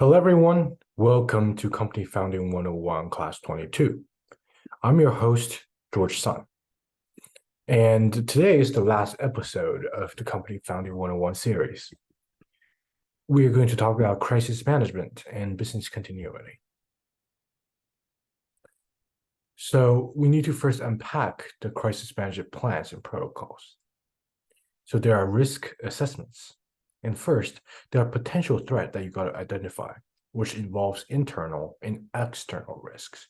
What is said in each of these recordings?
Hello, everyone. Welcome to Company Founding 101, Class 22. I'm your host, George Sun. And today is the last episode of the Company Founding 101 series. We are going to talk about crisis management and business continuity. So we need to first unpack the crisis management plans and protocols. So there are risk assessments. And first, there are potential threats that you got to identify, which involves internal and external risks,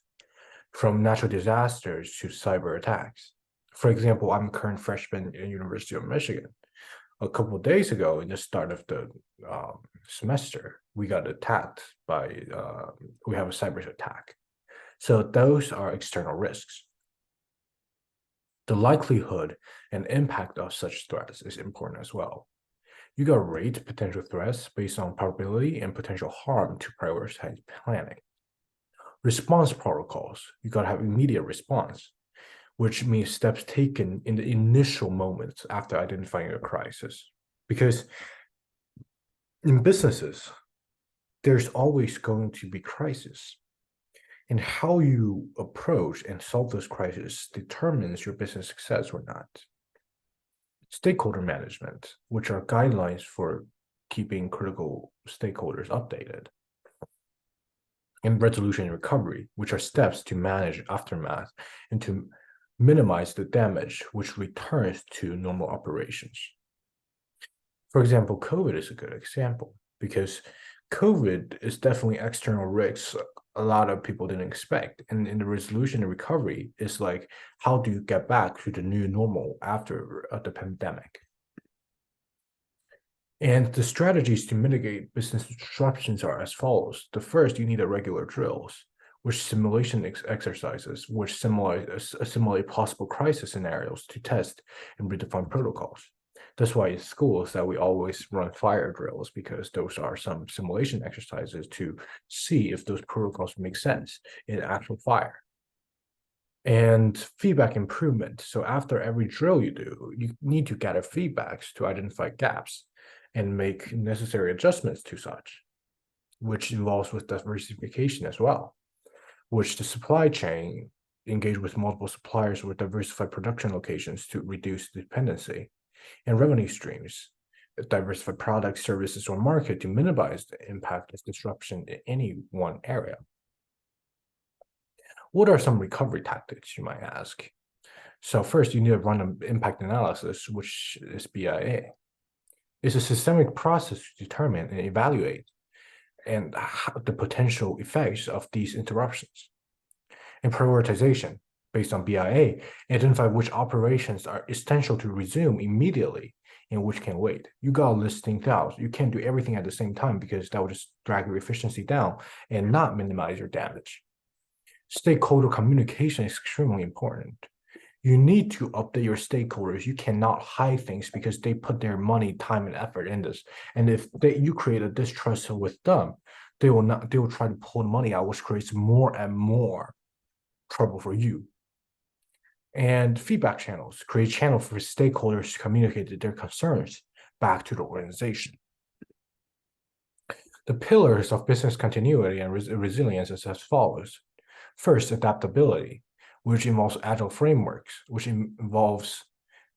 from natural disasters to cyber attacks. For example, I'm a current freshman at the University of Michigan. A couple of days ago, in the start of the semester, we got attacked by, we have a cyber attack. So those are external risks. The likelihood and impact of such threats is important as well. You got to rate potential threats based on probability and potential harm to prioritize planning. Response protocols, you got to have immediate response, which means steps taken in the initial moments after identifying a crisis. Because in businesses, there's always going to be crisis. And how you approach and solve those crises determines your business success or not. Stakeholder management, which are guidelines for keeping critical stakeholders updated. And resolution and recovery, which are steps to manage aftermath and to minimize the damage which returns to normal operations. For example, COVID is a good example because COVID is definitely external risks a lot of people didn't expect. And in the resolution and recovery, it's like, how do you get back to the new normal after the pandemic? And the strategies to mitigate business disruptions are as follows. The first, you need a regular drills, which simulation exercises, which simulate possible crisis scenarios to test and redefine protocols. That's why in schools that we always run fire drills, because those are some simulation exercises to see if those protocols make sense in actual fire. And feedback improvement. So after every drill you do, you need to gather feedbacks to identify gaps and make necessary adjustments to such, which involves with diversification as well, which the supply chain engage with multiple suppliers with diversified production locations to reduce dependency, and revenue streams, diversify products, services, or market to minimize the impact of disruption in any one area. What are some recovery tactics, you might ask? So first, you need to run an impact analysis, which is BIA. It's a systemic process to determine and evaluate and the potential effects of these interruptions. And prioritization, based on BIA, identify which operations are essential to resume immediately and which can wait. You got to list things out. You can't do everything at the same time because that will just drag your efficiency down and not minimize your damage. Stakeholder communication is extremely important. You need to update your stakeholders. You cannot hide things because they put their money, time, and effort in this. And if you create a distrust with them, they will try to pull the money out, which creates more and more trouble for you. And feedback channels, create channels for stakeholders to communicate their concerns back to the organization. The pillars of business continuity and resilience is as follows. First, adaptability, which involves agile frameworks, which involves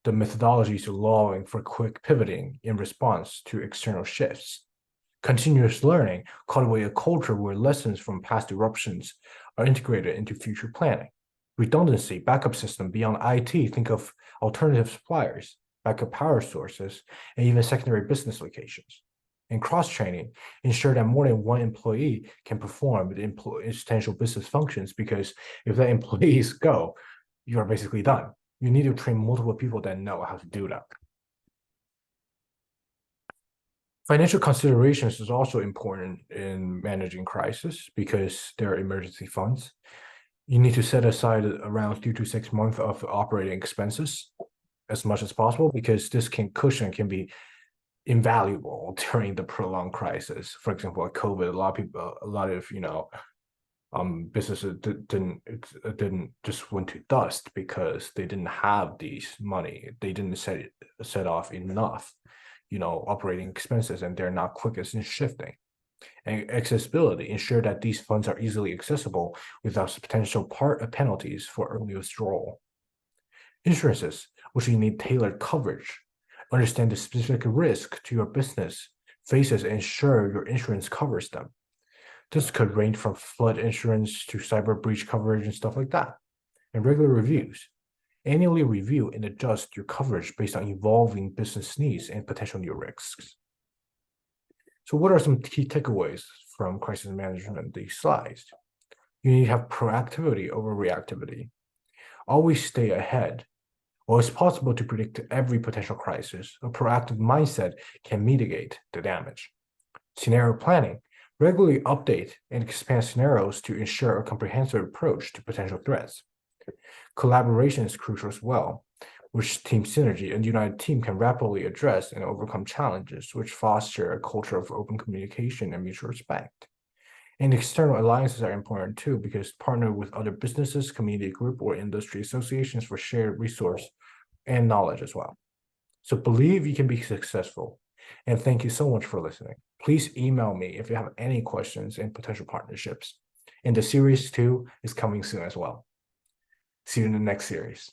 the methodologies allowing for quick pivoting in response to external shifts. Continuous learning, cultivate a culture where lessons from past eruptions are integrated into future planning. Redundancy, backup system beyond IT, think of alternative suppliers, backup power sources, and even secondary business locations. And cross-training, ensure that more than one employee can perform the essential business functions, because if the employees go, you are basically done. You need to train multiple people that know how to do that. Financial considerations is also important in managing crisis because there are emergency funds. You need to set aside around 3 to 6 months of operating expenses as much as possible, because this cushion can be invaluable during the prolonged crisis. For example, like COVID, a lot of businesses didn't just went to dust because they didn't have these money. They didn't set off enough, operating expenses, and they're not quick as in shifting. And accessibility, ensure that these funds are easily accessible without potential penalties for early withdrawal. Insurances, which you need tailored coverage. Understand the specific risk to your business faces and ensure your insurance covers them. This could range from flood insurance to cyber breach coverage and stuff like that. And regular reviews. Annually review and adjust your coverage based on evolving business needs and potential new risks. So what are some key takeaways from crisis management, these slides? You need to have proactivity over reactivity. Always stay ahead. While it's possible to predict every potential crisis, a proactive mindset can mitigate the damage. Scenario planning. Regularly update and expand scenarios to ensure a comprehensive approach to potential threats. Collaboration is crucial as well, which team synergy and united team can rapidly address and overcome challenges, which foster a culture of open communication and mutual respect. And external alliances are important too, because partner with other businesses, community group, or industry associations for shared resource and knowledge as well. So believe you can be successful. And thank you so much for listening. Please email me if you have any questions and potential partnerships. And the series 2 is coming soon as well. See you in the next series.